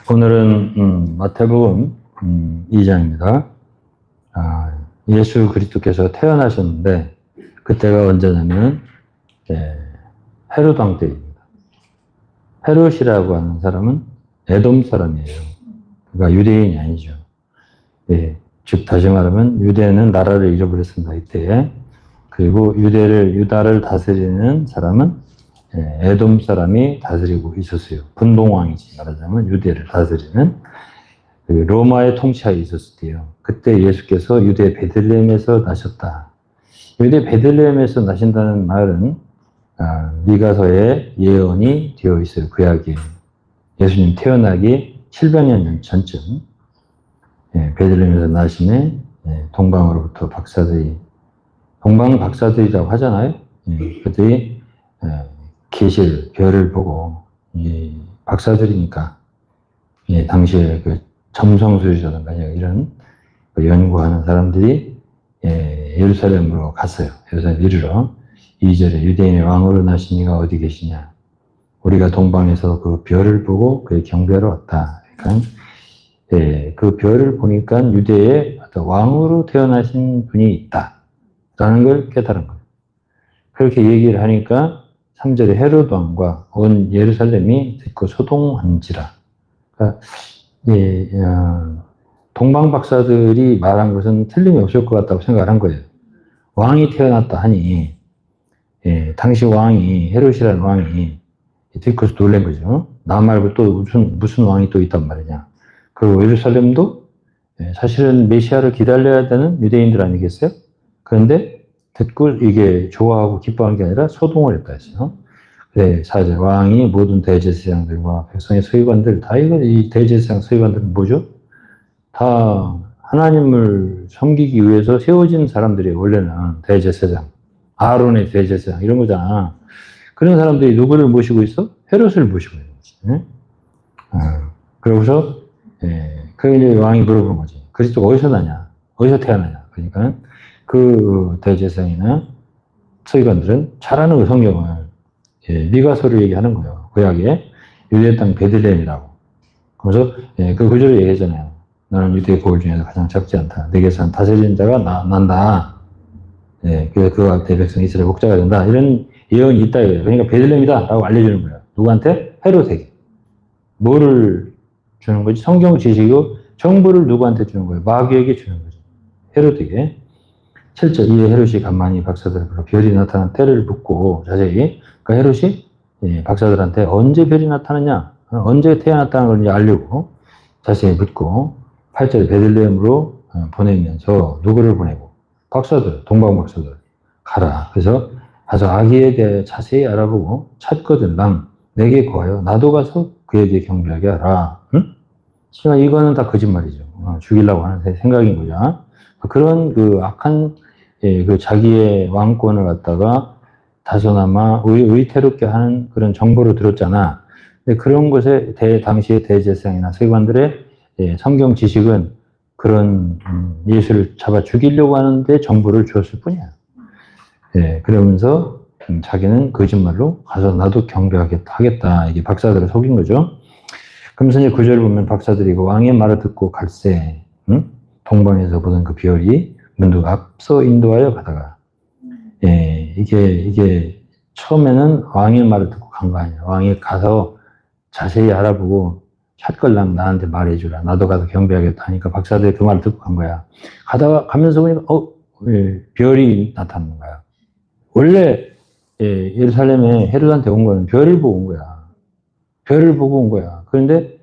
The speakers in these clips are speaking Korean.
오늘은 마태복음 2장입니다. 예수 그리스도께서 태어나셨는데 그때가 언제냐면 헤롯 왕 때입니다. 헤롯이라고 하는 사람은 에돔 사람이에요. 그러니까 유대인이 아니죠. 즉 다시 말하면 유대는 나라를 잃어버렸습니다. 이때에. 그리고 유다를 다스리는 사람은 에돔 사람이 다스리고 있었어요. 분봉왕이지 말하자면 유대를 다스리는 로마의 통치하에 있었을 때요. 그때 예수께서 유대 베들레헴에서 나셨다. 유대 베들레헴에서 나신다는 말은 미가서에 예언이 되어 있어요. 구약에 예수님 태어나기 700년 전쯤 베들레헴에서 나시네 동방으로부터 동방 박사들이라고 하잖아요. 그들이 계시를 별을 보고 박사들이니까 당시에 그 점성술이라든가 이런 연구하는 사람들이 예루살렘으로 갔어요. 예루살렘 이르러 2절에 유대인의 왕으로 나시니가 어디 계시냐. 우리가 동방에서 그 별을 보고 그의 경배하러 왔다. 그러니까 그 별을 보니까 유대의 어떤 왕으로 태어나신 분이 있다라는 걸 깨달은 거예요. 그렇게 얘기를 하니까 3절에 헤롯 왕과 온 예루살렘이 듣고 소동한지라. 그러니까 동방 박사들이 말한 것은 틀림이 없을 것 같다고 생각을 한 거예요. 왕이 태어났다 하니 당시 왕이 헤롯이라는 왕이 듣고서 놀란 거죠. 나 말고 또 무슨 왕이 또 있단 말이냐. 그리고 예루살렘도 사실은 메시아를 기다려야 되는 유대인들 아니겠어요? 그런데 듣고 이게 좋아하고 기뻐한 게 아니라 소동을 했다 했어요. 사절 왕이 모든 대제사장들과 백성의 서기관들 다 이 대제사장 서기관들은 뭐죠? 다 하나님을 섬기기 위해서 세워진 사람들이 원래는 대제사장, 아론의 대제사장 이런 거잖아. 그런 사람들이 누구를 모시고 있어? 헤롯을 모시고 있는 거지. 그러고서 그 왕이 물어보는 거지. 그리스도가 어디서 나냐? 어디서 태어나냐? 그러니까 그 대제사장이나 서기관들은 잘 아는 그 성경을 미가서를 얘기하는 거예요. 구약에 유대 땅 베들레헴이라고. 그래서 그 구절을 얘기하잖아요. 너는 유대 고을 중에서 가장 작지 않다. 내게서 다스리는 자가 난다. 그래서 그와 대백성 이스라엘 목자가 된다. 이런 예언이 있다. 그러니까 베들레헴이다 라고 알려주는 거예요. 누구한테? 헤롯에게. 뭐를 주는 거지? 성경 지식이고 정보를 누구한테 주는 거예요? 마귀에게 주는 거죠. 헤롯에게. 7절 이에 헤롯이 간만히 박사들을 불러 별이 나타난 때를 묻고 자세히 그러니까 헤롯이 박사들한테 언제 별이 나타났냐 언제 태어났다는 걸 이제 알려고 자세히 묻고 8절에 베들레헴으로 보내면서 누구를 보내고 박사들 동방 박사들 가라. 그래서 가서 아기에 대해 자세히 알아보고 찾거든 랑 내게 구하여 나도 가서 그에게 경배하게 하라. 응? 이거는 다 거짓말이죠. 죽이려고 하는 생각인 거죠. 그런 그 악한 그 자기의 왕권을 갖다가 다소나마 의태롭게 하는 그런 정보를 들었잖아. 근데 그런 것에 당시의 대제사장이나 서기관들의 성경 지식은 그런 예수를 잡아 죽이려고 하는데 정보를 주었을 뿐이야. 그러면서 자기는 거짓말로 가서 나도 경배하겠다. 이게 박사들을 속인 거죠. 그러면서 이제 9절을 보면 박사들이 그 왕의 말을 듣고 갈새 동방에서 보던 그 별이 문득 앞서 인도하여 가다가 이게 처음에는 왕의 말을 듣고 간 거 아니야. 왕이 가서 자세히 알아보고 샷걸랑 나한테 말해주라. 나도 가서 경배하겠다 하니까 박사들이 그 말을 듣고 간 거야. 가면서 보니까 별이 나타나는 거야. 원래 예루살렘에 헤롯한테 온 거는 별을 보고 온 거야. 별을 보고 온 거야. 그런데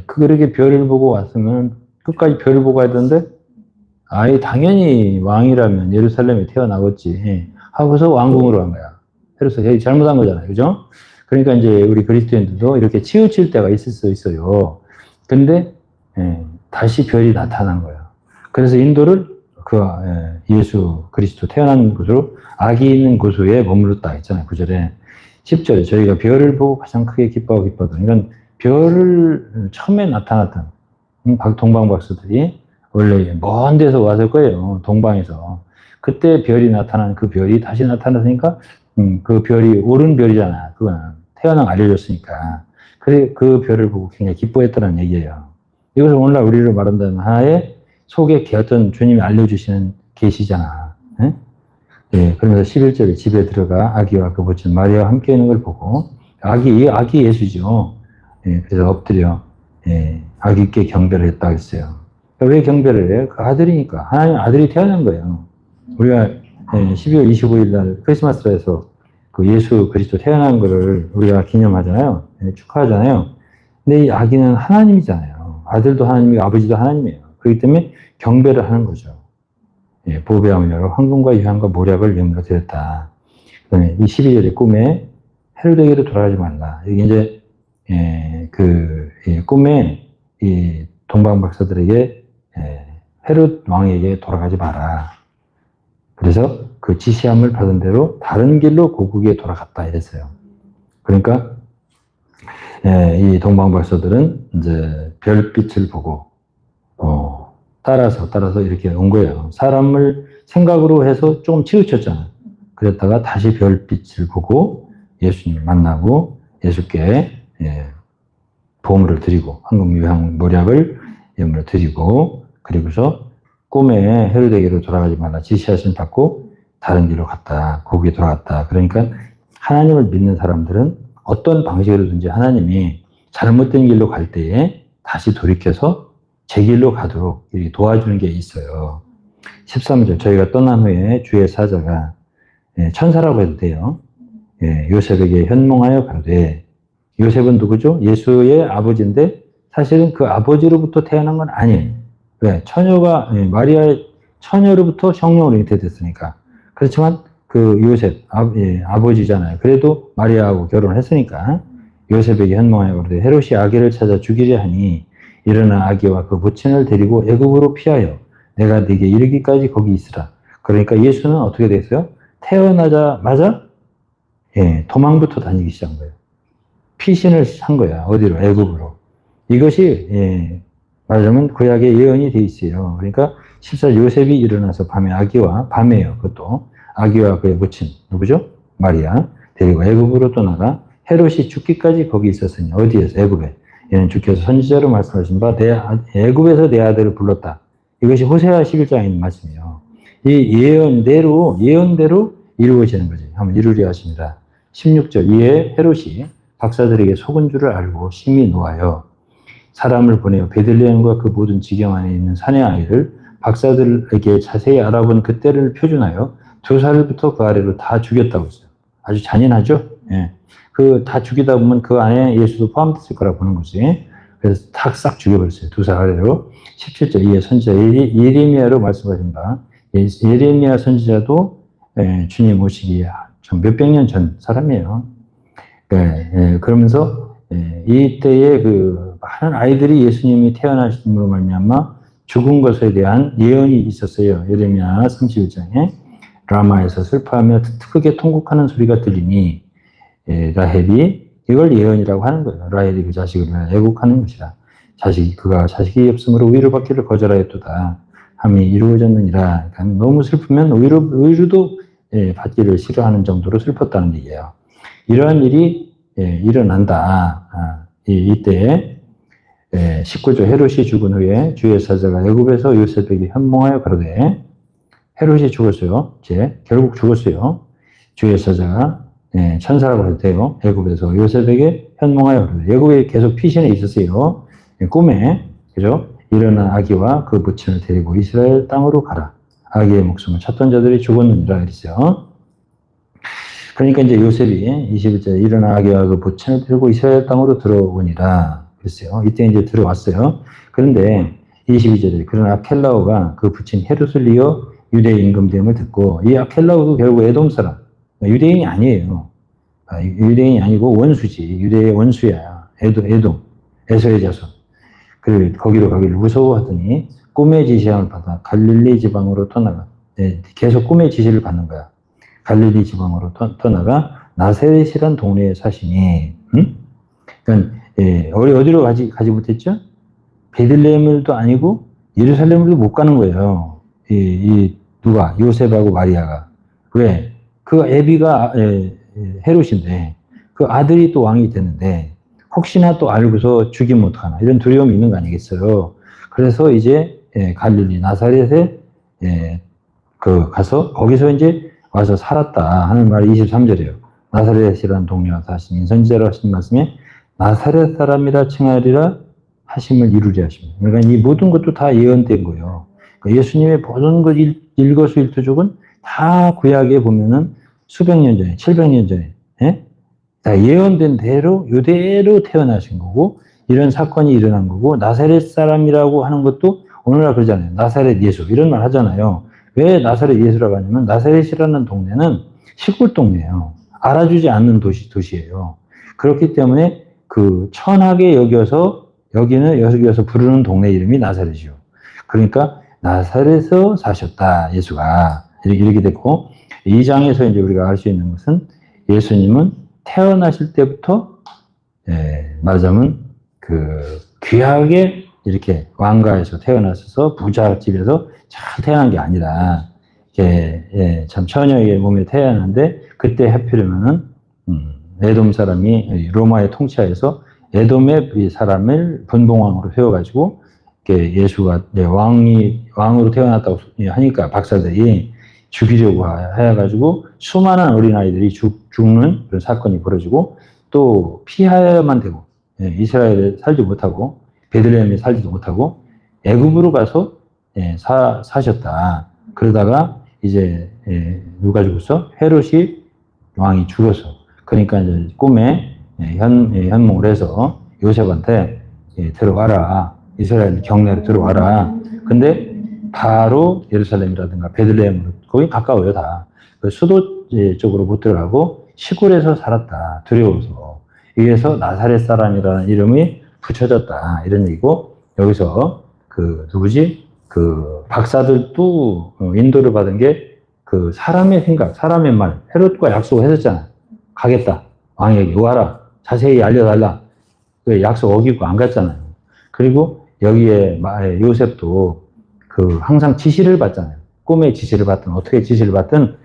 그렇게 별을 보고 왔으면 끝까지 별을 보고 왔던데 당연히 왕이라면 예루살렘에 태어나겠지 하고서 왕궁으로 간 거야. 헤롯이 잘못한 거잖아요. 그죠? 그러니까 이제 우리 그리스도인들도 이렇게 치우칠 때가 있을 수 있어요. 근데 다시 별이 나타난 거야. 그래서 인도를 예수 그리스도 태어난 곳으로 아기 있는 곳에 머물렀다 했잖아요. 9절에 10절에 저희가 별을 보고 가장 크게 기뻐하고 기뻐하던 이런 별을 처음에 나타났던 동방 박사들이 원래 먼 데서 왔을 거예요. 동방에서. 그때 별이 나타난 그 별이 다시 나타났으니까 그 별이 옳은 별이잖아. 그거는 태어난 알려줬으니까. 그래, 그 별을 보고 굉장히 기뻐했다는 얘기예요. 이것을 오늘날 우리로 말한다면 하나의 속에 어떤 주님이 알려주시는 계시잖아. 예? 예, 그러면서 11절에 집에 들어가 아기와 그 모친 마리아와 함께 있는 걸 보고, 아기 예수죠. 예, 그래서 엎드려, 예, 아기께 경배를 했다고 했어요. 왜 경배를 해요? 그 아들이니까. 하나님 아들이 태어난 거예요. 우리가 12월 25일 날 크리스마스라 해서 그 예수 그리스도 태어난 거를 우리가 기념하잖아요. 예, 축하하잖아요. 근데 이 아기는 하나님이잖아요. 아들도 하나님이고 아버지도 하나님이에요. 그렇기 때문에 경배를 하는 거죠. 예, 보배하며 황금과 유향과 모략을 예물로 드렸다. 그다음에 이 12절의 꿈에 헤로데에게로 돌아가지 말라. 이게 이제 꿈에 이 동방 박사들에게 헤롯 왕에게 돌아가지 마라. 그래서 그 지시함을 받은 대로 다른 길로 고국에 돌아갔다 이랬어요. 그러니까 이 동방 박사들은 이제 별빛을 보고 따라서 이렇게 온 거예요. 사람을 생각으로 해서 조금 치우쳤잖아요. 그랬다가 다시 별빛을 보고 예수님을 만나고 예수께 보물을 드리고 황금 유향 모략을 예물을 드리고 그리고서 꿈에 헤로데에게로 돌아가지 말라 지시하신 받고 다른 길로 갔다. 고국에 돌아갔다. 그러니까 하나님을 믿는 사람들은 어떤 방식으로든지 하나님이 잘못된 길로 갈 때에 다시 돌이켜서 제 길로 가도록 이렇게 도와주는 게 있어요. 13절 저희가 떠난 후에 주의 사자가 천사라고 해도 돼요. 요셉에게 현몽하여 가로되 요셉은 누구죠? 예수의 아버지인데 사실은 그 아버지로부터 태어난 건 아니에요. 왜? 처녀가 마리아의 처녀로부터 성령으로 잉태됐으니까. 그렇지만 그 요셉 아버지잖아요. 그래도 마리아하고 결혼을 했으니까 요셉에게 현몽하여 가로되 헤롯이 아기를 찾아 죽이려 하니 일어나 아기와 그 모친을 데리고 애굽으로 피하여 내가 네게 이르기까지 거기 있으라. 그러니까 예수는 어떻게 됐어요? 태어나자마자 도망부터 다니기 시작한 거예요. 피신을 한 거야. 어디로? 애굽으로. 이것이 말하자면 구약의 예언이 돼 있어요. 그러니까 14 요셉이 일어나서 밤에요. 그것도 아기와 그의 모친 누구죠? 마리아 데리고 애굽으로 떠나가 헤롯이 죽기까지 거기 있었으니 어디에서? 애굽에. 얘는 주께서 선지자로 말씀하신 바 애굽에서 내 아들을 불렀다. 이것이 호세아 11장에 있는 말씀이에요. 이 예언대로 이루어지는 거지. 한번 이루려 하십니다. 16절 이에 헤롯이 박사들에게 속은 줄을 알고 심히 노하여 사람을 보내어 베들레헴과 그 모든 지경 안에 있는 사내 아이를 박사들에게 자세히 알아본 그때를 표준하여 2살부터 그 아래로 다 죽였다고 했어요. 아주 잔인하죠? 예. 그 다 죽이다 보면 그 안에 예수도 포함됐을 거라 보는 거지. 그래서 싹 죽여버렸어요. 2살 아래로. 17절 이에 선지자 예레미야로 말씀하신다. 예레미야 선지자도 주님 오시기 몇백 년 전 사람이에요. 그러면서 이때에 그 많은 아이들이 예수님이 태어나심으로 말미암아 죽은 것에 대한 예언이 있었어요. 예레미야 31장에 라마에서 슬퍼하며 크게 통곡하는 소리가 들리니 라헬이 이걸 예언이라고 하는 거예요. 라헬이 그 자식을 애국하는 것이라. 그가 자식이 없으므로 위로 받기를 거절하였도다. 함이 이루어졌느니라. 그러니까 너무 슬프면 위로도 받기를 싫어하는 정도로 슬펐다는 얘기예요. 이러한 일이 일어난다. 이때 19절 헤롯이 죽은 후에 주의 사자가 애굽에서 요셉에게 현몽하여 가로되 헤롯이 죽었어요. 결국 죽었어요. 주의 사자가 천사라고 해도 돼요. 애굽에서 요셉에게 현몽하여 가로되 애굽에 계속 피신해 있었어요. 꿈에 그죠? 일어난 아기와 그 모친을 데리고 이스라엘 땅으로 가라. 아기의 목숨을 찾던 자들이 죽었느니라 그랬어요. 그러니까 이제 요셉이 21절에 일어난 아기와 그 모친을 데리고 이스라엘 땅으로 들어오니라 그랬어요. 이때 이제 들어왔어요. 그런데 22절에 그러나 아켈라오가 그 부친 헤롯을 이어 유대 임금됨을 듣고 이 아켈라오도 결국 에돔 사람 유대인이 아니에요. 유대인이 아니고 원수지. 유대의 원수야. 에돔 에서의 자손. 거기로 가기를 무서워하더니 꿈의 지시함을 받아 갈릴리 지방으로 떠나가. 계속 꿈의 지시를 받는 거야. 갈릴리 지방으로 떠나가 나세렛이란 동네에 사시니. 그러니까 어디로 가지 못했죠? 베들레헴을도 아니고 예루살렘을도 못 가는 거예요. 누가? 요셉하고 마리아가. 왜? 그 애비가 헤롯인데 그 아들이 또 왕이 되는데 혹시나 또 알고서 죽이면 어떡하나 이런 두려움이 있는 거 아니겠어요. 그래서 이제 갈릴리 나사렛에 가서 거기서 이제 와서 살았다 하는 말이 23절이에요. 나사렛이라는 동네와 사신 선지자로 하신 말씀에 나사렛 사람이라 칭하리라 하심을 이루려 하십니다. 그러니까 이 모든 것도 다 예언된 거예요. 그러니까 예수님의 모든 것 일거수일투족은 다 구약에 보면은 수백 년 전에, 700년 전에 다 예언된 대로 이대로 태어나신 거고 이런 사건이 일어난 거고 나사렛 사람이라고 하는 것도 오늘날 그러잖아요. 나사렛 예수 이런 말 하잖아요. 왜 나사렛 예수라고 하냐면 나사렛이라는 동네는 시골 동네예요. 알아주지 않는 도시예요. 그렇기 때문에 그 천하게 여기서 부르는 동네 이름이 나사렛이요. 그러니까 나사렛에서 사셨다 예수가 이렇게 됐고 이 장에서 이제 우리가 알 수 있는 것은 예수님은 태어나실 때부터 말하자면 그 귀하게 이렇게 왕가에서 태어나셔서 부잣집에서 잘 태어난 게 아니라 참 처녀의 몸에 태어났는데 그때 하필이면은 에돔 사람이 로마의 통치하에서 에돔의 사람을 분봉왕으로 세워가지고 예수가 왕으로 태어났다고 하니까 박사들이 죽이려고 해가지고 수많은 어린아이들이 죽는 그런 사건이 벌어지고 또 피하야만 되고 이스라엘에 살지 못하고 베들레헴에 살지도 못하고 애굽으로 가서 사셨다. 그러다가 이제 누가 죽었어? 헤롯이 왕이 죽었어. 그러니까 이제 꿈에 현몽을 해서 요셉한테 들어와라. 이스라엘 경내로 들어와라. 근데 바로 예루살렘이라든가 베들레헴으로 거기 가까워요 다. 그 수도 쪽으로 못 들어가고 시골에서 살았다. 두려워서. 이래서 나사렛 사람이라는 이름이 붙여졌다. 이런 얘기고 여기서 그 누구지? 그 박사들도 인도를 받은 게 그 사람의 생각, 사람의 말, 헤롯과 약속을 했었잖아. 가겠다. 왕에게 와라. 자세히 알려달라. 그 약속 어기고 안 갔잖아요. 그리고 여기에 요셉도 그 항상 지시를 받잖아요. 꿈의 지시를 받든 어떻게 지시를 받든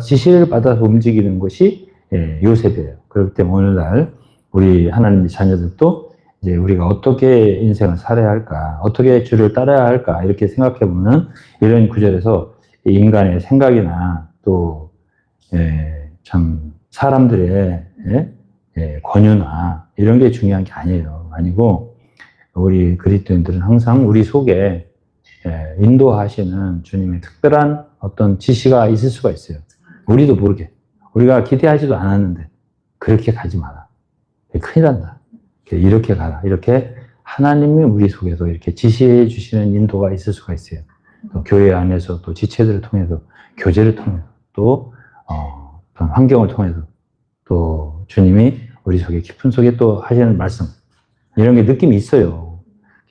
지시를 받아서 움직이는 것이 요셉이에요. 그렇기 때문에 오늘날 우리 하나님의 자녀들도 이제 우리가 어떻게 인생을 살아야 할까, 어떻게 주를 따라야 할까 이렇게 생각해 보면 이런 구절에서 인간의 생각이나 또 참 사람들의 권유나 이런 게 중요한 게 아니고 우리 그리스도인들은 항상 우리 속에 인도하시는 주님의 특별한 어떤 지시가 있을 수가 있어요. 우리도 모르게. 우리가 기대하지도 않았는데 그렇게 가지 마라. 큰일 난다. 이렇게 가라. 이렇게 하나님이 우리 속에서 이렇게 지시해 주시는 인도가 있을 수가 있어요. 또 교회 안에서 또 지체들을 통해서 교제를 통해서 또 어떤 환경을 통해서 또 주님이 우리 속에 깊은 속에 또 하시는 말씀 이런 게 느낌이 있어요.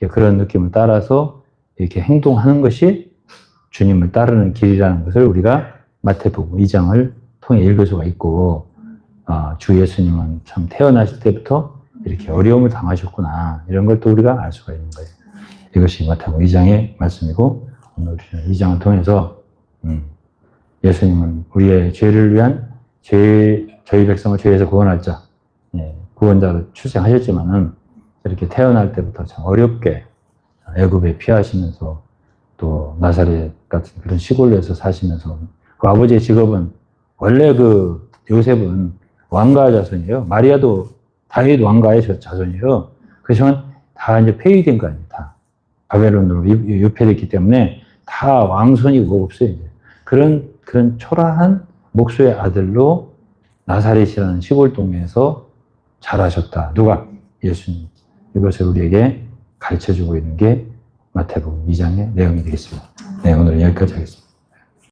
그런 느낌을 따라서 이렇게 행동하는 것이 주님을 따르는 길이라는 것을 우리가 마태복음 2장을 통해 읽을 수가 있고 주 예수님은 참 태어나실 때부터 이렇게 어려움을 당하셨구나 이런 걸 또 우리가 알 수가 있는 거예요. 이것이 마태복음 2장의 말씀이고 오늘 2장을 통해서 예수님은 우리의 죄를 위한 저희 백성을 죄에서 구원할 자 구원자로 출생하셨지만은 이렇게 태어날 때부터 참 어렵게 애굽에 피하시면서 또 나사렛 같은 그런 시골에서 사시면서 그 아버지의 직업은 원래 그 요셉은 왕가 자손이에요. 마리아도 다윗 왕가의 자손이에요. 그렇지만 다 이제 폐위된 거 아니에요. 다 바벨론으로 유폐됐기 때문에 다 왕손이 없어요. 이제. 그런 초라한 목수의 아들로 나사렛이라는 시골 동네에서 자라셨다. 누가? 예수님. 이것을 우리에게 가르쳐주고 있는 게 마태복음 2장의 내용이 되겠습니다. 네, 오늘 여기까지 하겠습니다.